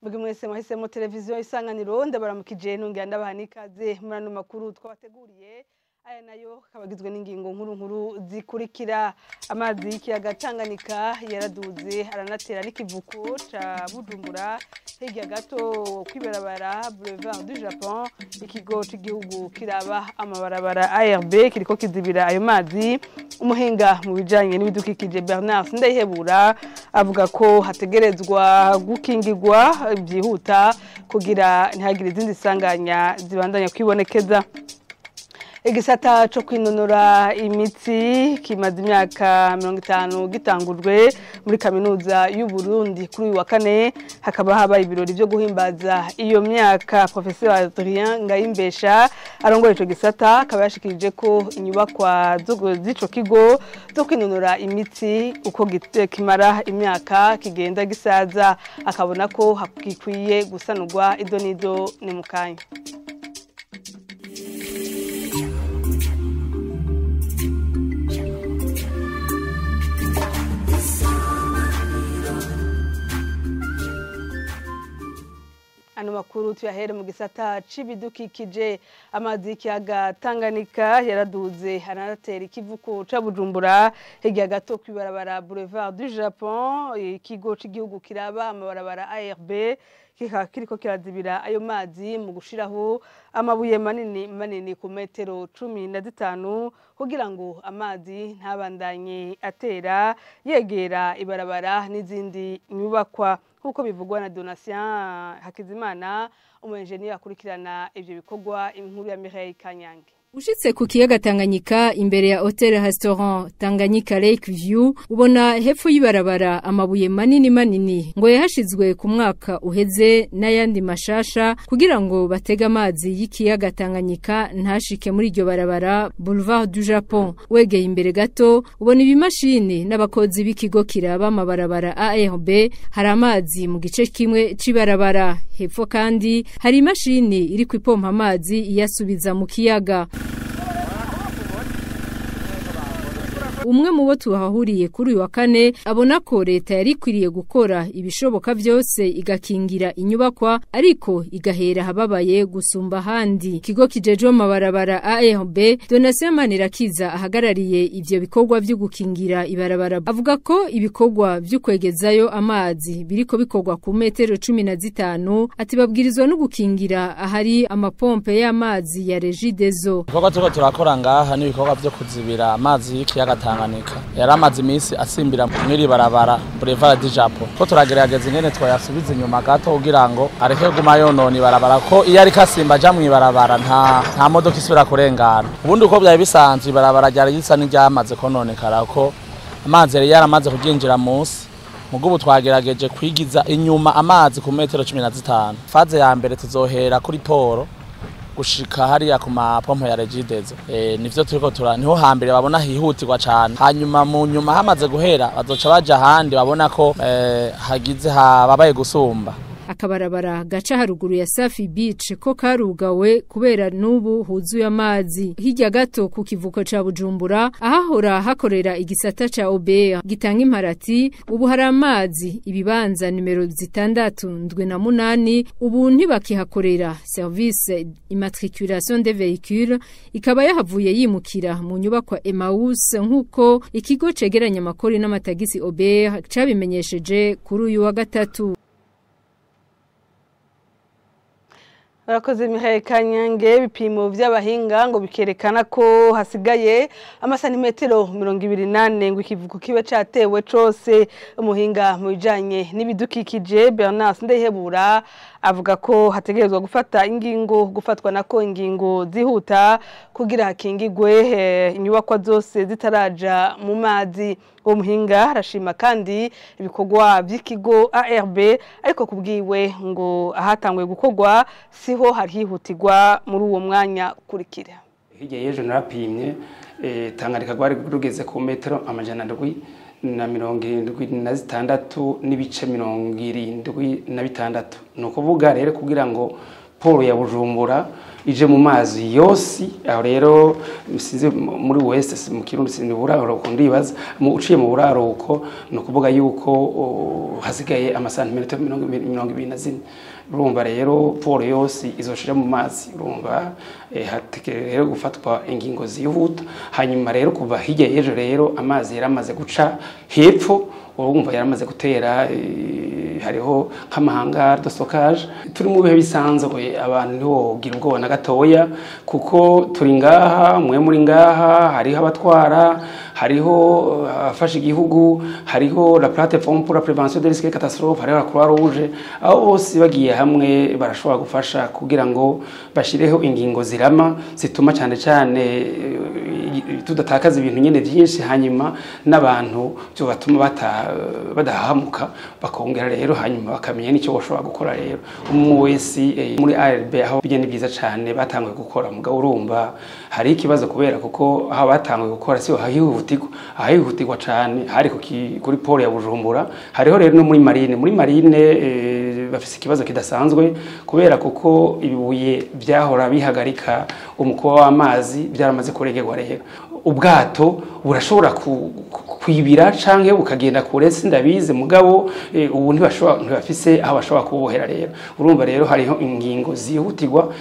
Mugi mwese mwahisemo televiziyo Isanganiro ndabaramukije ntungira ndabaha n'ikaze muri ano makuru twabateguriye. Aya nayo kabagizwe n'ingingo nkuru zikurikira. Amazi y'ikiyaga Tanganyika yaraduze aranatera n'ikivuko ca Bujumbura hirya gato kwibarabara Boulevard du Japon. Ikigo cy'igihugu kiraba amabarabara ARB kiriko kizibira ayo mazi. Umuhinga mu bijanye n'ibidukikije Bernard Ndayihebura avuga ko hategerezwa gukingirwa byihuta kugira ntihagire izindi sanganya zibandanya kwibonekeza. Igisata cyo kwinonora imitsi kimaze imyaka 50 gitangujwe muri kaminuza y'u Burundi kuri uyu wa kane hakaba habaye ibirori byo guhimbaza iyo myaka. Professeur Adrien Ngayimbesha arongoye ico gisata akaba yashikirije ko inyubakwa z'ico kigo zo kwinonora imitsi uko kimara imyaka kigenda gisaza akabona ko hakikwiye gusanurwa idonido ni mukanya. Ano makuru tuyahere mu gisata c'ibidukikije. Amazi y'ikiyaga Tanganyika yaraduze aranatera ikivuko ca Bujumbura hirya gato kwibarabara Boulevard du Japon. Ikigo cy'igihugu kiraba amabarabara ARB kiriko kirazibira ayo mazi mu gushiraho amabuye manini ku metero 15 kugira ngo amazi ntabandanye atera yegera ibarabara n'izindi nyubakwa kuko bivugwa na Donatien Hakizimana umu-engineer akurikirana ivyo bikorwa inkuru ya Mireille Kanyange. Ushitse ku kiyaga Tanganyika imbere ya Hotel Restaurant Tanganyika Lake View ubona hepfo y'ibarabara amabuye manini ngo yahashizwe ku mwaka uheze n'ayandi mashasha kugira ngo batega amazi y'ikiyaga Tanganyika ntashike muri iryo barabara Boulevard du Japon. Wegeye imbere gato ubona ibimashini n'abakozi b'ikigo kiraba amabarabara ARB hari amazi mu gice kimwe c'ibarabara. Hepfo kandi hari imashini iri kwipompa amazi iyasubiza mu kiyaga. Umwe mu bo tuhahuriye kuri uyu wa kane abona ko leta yari kwiriye gukora ibishoboka byose igakingira inyubakwa ariko igahera hababaye gusumba handi. Kigo kijejwe amabarabara ARB Donatien Manirakiza ahagarariye ivyo bikorwa byo gukingira ibarabara avuga ko ibikorwa byo kwegezayo amazi biriko bikorwa ku metero 15 ati babwirizwa no gukingira ahari amapompe y'amazi ya Regideso. Ibikorwa tuko turakora ngaha n'ibikorwa byo kuzibira amazi y'ikiyaga Tanganyika yaramaze iminsi asimbira muri barabara Boulevard du Japon ko turagerageza ingene twayasubiza inyuma gato kugira ngo areke guma yonona ibarabara ko iyo ari kasimba aja mu ibarabara nta modoka isubira kurengana. Ubundi uko byaye bisanzwe ibarabara ryari gisa n'iryamaze kononekara ko amazi yari yaramaze kuginjira munsi mugubu twagerageje kwigiza inyuma amazi ku metero 15. Faze ya mbere tuzohera kuri poro gushika hariya ku mapompo ya Regideso. Nivyo turiko niho hambere babona hihutirwa cyane. Hanyuma mu nyuma hamaze guhera bazoca baja handi babona ko hagize babaye gusumba. Akabarabara gaca haruguru ya Safi Beach ko karugawe kubera nubu huzuye amazi. Hirya gato ku kivuko ca Bujumbura ahahora hakorera igisata ca OBR gitanga imparati ubu hari amazi. Ibibanza nimero 6 ubu ntibakihakorera service immatriculation des véhicules ikaba yahavuye yimukira mu nyubakwa Emmaus nkuko ikigo cegeranya amakori n'amatagisi OBR cabimenyesheje kuri uyu wa gatatu. Barakoze Mireille Kanyange. Ibipimo vy'abahinga ngo bikerekana ko hasigaye amasantimetero 28 ngo ikivuko kibe catewe cose. Umuhinga mu bijanye n'ibidukikije Bernard Ndayihebura avuga ko hategerezwa gufatwa nako ingingo zihuta kugira hakingigwe inyubakwa zose zitaraja mu mazi. Uwo muhinga arashima kandi ibikorwa by'ikigo ARB ariko kubwiwe ngo ahatangwe gukorwa siho harihutirwa muri uwo mwanya ukurikira. Hirya y'ejo narapimye Tanganyika gwari rugeze ku metero 776 n'ibice 76. Nukuvuga rero kugira ngo poro ya Bujumbura ije mu mazi yose aho rero sinzi muri west mu Kirundi sinzi buraro kundibaza mu uciye mu buraro uko no kuvuga yuko hasigaye amasantimetero 24 urumva rero poro yose izoshira mu mazi urumva hatekereye gufatwa ingingo zihuta hanyuma rero kuva hirya y'ejo rero amazi yaramaze guca hepfo urumva yaramaze gutera hariho nk'amahanga de stockage turi mu bihe bisanzwe abantu ntiwogira ubwoba na gatoya kuko turi ngaha mwe muri ngaha hariho abatwara hariho afashe igihugu hariho la plateforme pour la prévention des risques catastrophes hariho la Croix Rouge aho bose bagiye hamwe barashobora gufasha kugira ngo bashireho ingingo zirama zituma cyane cyane tudatakaza ibintu nyene byinshi hanyuma n'abantu byo batuma badahamuka bakongera rero hanyuma bakamenya n'icyo bashobora gukora rero wese muri ARB aho bigenda byiza cyane batanguye gukora mugabo urumva hari ikibazo kubera kuko aho batanguye gukora siho hahihutirwa cyane hari kuri poro ya Bujumbura hariho rero no muri marine bafise ikibazo kidasanzwe kubera kuko ibibuye byahora bihagarika umukuba w'amazi byaramaze kuregerwa rero ubwato burashobora kwibira canke bukagenda kure sindabize mugabo ubu ntibafise aho bashobora kubohera rero urumva rero hariho ingingo zihutirwa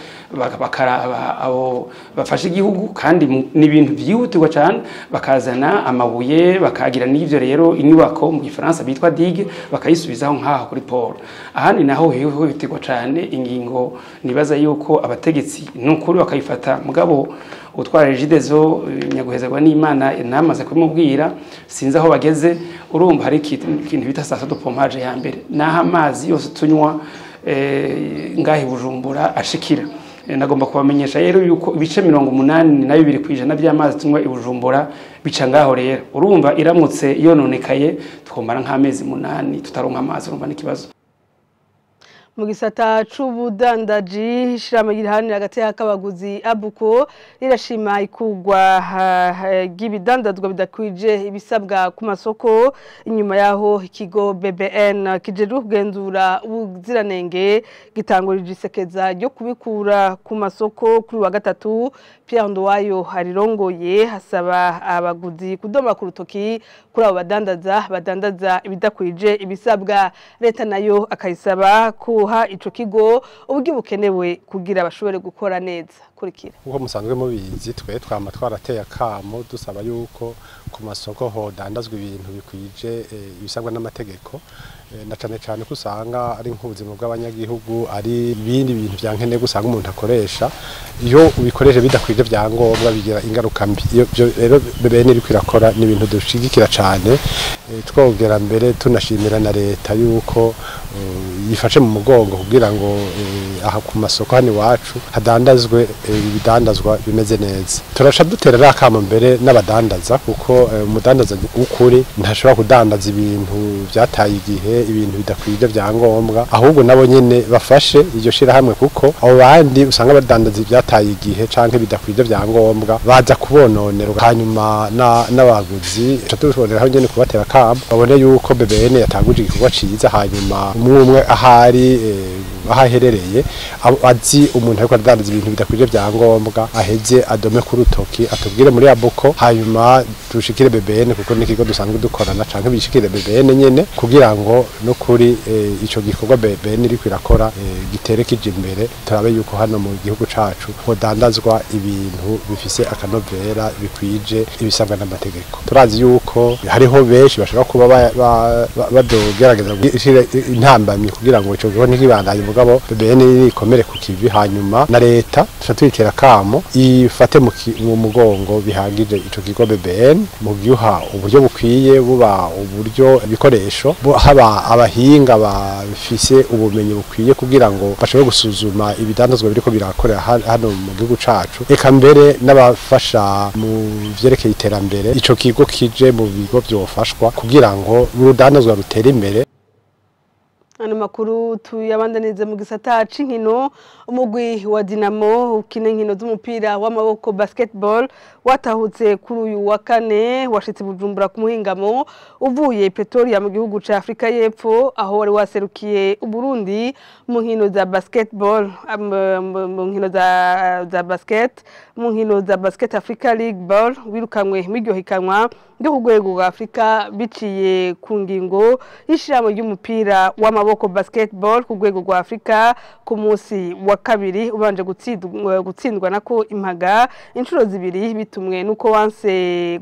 bakaraba abo bafashe igihugu kandi n'ibintu byihutirwa cyane bakazana amabuye bakagira n'ivyo rero inyubako mu Gifaransa bitwa digue bakayisubizaho nkaho kuri poro ahandi naho hihutirwa cyane ingingo nibaza yuko abategetsi n'ukuri bakayifata mugabo utwara Regideso nyaguhezerwa n'Imana namaze kumubwira sinzi aho bageze urumva hari ikintu bita station de pompage ya mbere naho amazi yose tunywa ngahi Bujumbura ashikira nagomba kubamenyesha rero yuko ibice 82% by'amazi tunywa i Bujumbura bica ngaho rero urumva iramutse yononekaye twombara nk'amezi 8 tutaronka amazi urumva n'ikibazo mu gisata c'ubudandaji ishirahamwe ry'iharanira hagati y'akabaguzi abuko rirashima ikugwa ry'ibidandazwa bidakwije ibisabwa ku masoko inyuma yaho ikigo BBN kijejwe kugenzura ubuziranenge gitangurije isekeza ryo kubikura ku masoko kuri wa gatatu Pierre Nduwayo harirongoye hasaba abaguzi kudoma ku rutoki kuri abo badandaza ibidakwije ibisabwa leta nayo akayisaba kuha ico kigo uburyo bukenewe kugira bashobore gukora neza kurikira uko musanzwe mubizi twe twama twarateye akamo dusaba yuko ku masoko ho dandazwa ibintu bikwije ibisabwa n'amategeko na cane cane kusanga ari nk'ubuzima bw'abanyagihugu ari ibindi bintu byankeneye gusanga umuntu akoresha iyo ubikoreshe bidakwije byangombwa bigira ingaruka mbi iyo rero BBN iri kwirakora ni ibintu dushigikira cane twogera mbere tunashimira na leta yuko yifashe mu mugongo kugira ngo aha ku masoko hani wacu hadandazwe ibidandazwa bimeze neza turasha dutera rakamo mbere n'abadandaza kuko umudandaza ukuri ntashobora kudandaza ibintu byataye igihe ibintu bidakwije byangombwa ahubwo nabo nyene bafashe iryo shira hamwe kuko abo bandi usanga badandaza ibyataye igihe canke bidakwije byangombwa baza kubononerwa hanyuma n'abaguzi tubonera aho nyene kubatera kamo babone yuko BBN yatanguje igikorwa ciza hanyuma umwe ahari ahaherereye azi umuntu ariko adandaza ibintu bidakwije byangombwa aheze adome ku rutoki atubwire muri abuko hanyuma tushikire BBN kuko n'ikigo dusanzwe dukorana canke bishikire BBN nyene kugira ngo no kuri ico gikorwa BBN iri kwirakora gitere kije imbere turabe yuko hano mu gihugu cacu hodandazwa ibintu bifise akanovera bikwije ibisabwa n'amategeko turazi yuko hariho benshi bashobora kuba badogerageza gushira intambamye kugira ngo ico gikorwa ntikibandanye mugabo BBN ikomere ku kivi hanyuma na leta turatwitera kamo ifate mu mugongo bihagije ico kigo BBN mu byuha uburyo bukwiye buba uburyo ibikoresho haba abahinga bafise ubumenyi bukwiye kugira ngo bashobore gusuzuma ibidandazwa biriko birakorera hano mu gihugu cacu eka mbere n'abafasha mu vyerekeye iterambere ico kigo kije mu bigo byofashwa kugira ngo urudandazwa rutere imbere Ano makuru tuyabandanize mu gisata c'inkino umugwi wa Dinamo ukina inkino z'umupira w'amaboko basketball watahutse kuri uyu wa kane washitse Bujumbura ku muhingamo uvuye Pretoria mu gihugu ca Afrika y'Epfo aho wari waserukiye Burundi mu nkino za basketball mu nkino za basket Africa League Ball wirukanwe mu higanwa ryo ku rwego rwa Afrika biciye ku ngingo y'ishiramo ry'umupira w'amaboko basketball ku rwego rwa Afrika ku munsi wa kabiri ubanje gutsindwa nako impaga inshuro zibiri bitumwe nuko wanse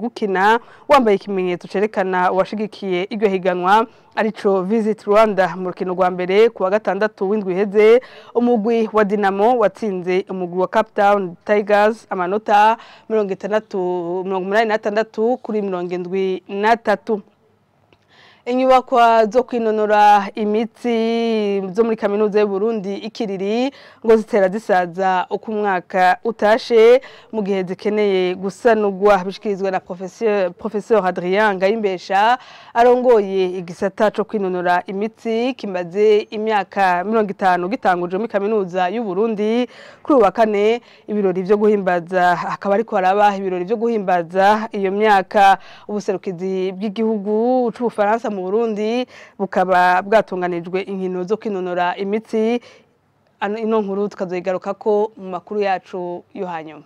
gukina wambaye ikimenyetso cerekana washigikiye iryo higanwa arico Visit Rwanda mu rukino rwa mbere ku wa gatandatu w'indwi iheze umugwi wa Dinamo watsinze umugwi wa Cape Town Tigers amanota 86 kuri 73. Inyubakwa zo kwinonora imitsi zo muri kaminuza y'u Burundi ikiriri ngo zitera zisaza uko umwaka utashe mu gihe zikeneye gusanurwa bishikirizwa na professeur Adrien Ngayimbesha arongoye igisata cyo kwinonora imitsi kimaze imyaka 50 gitanguje muri kaminuza y'u Burundi kuri wa kane ibirori byo guhimbaza akaba ariko haraba ibirori byo guhimbaza iyo myaka ubuserukizi bw'igihugu c'Ubufaransa mu Burundi bukaba bwatunganijwe inkino zo kwinonora imitsi ino nkuru tukazoyigaruka ko mu makuru yacu yo hanyuma.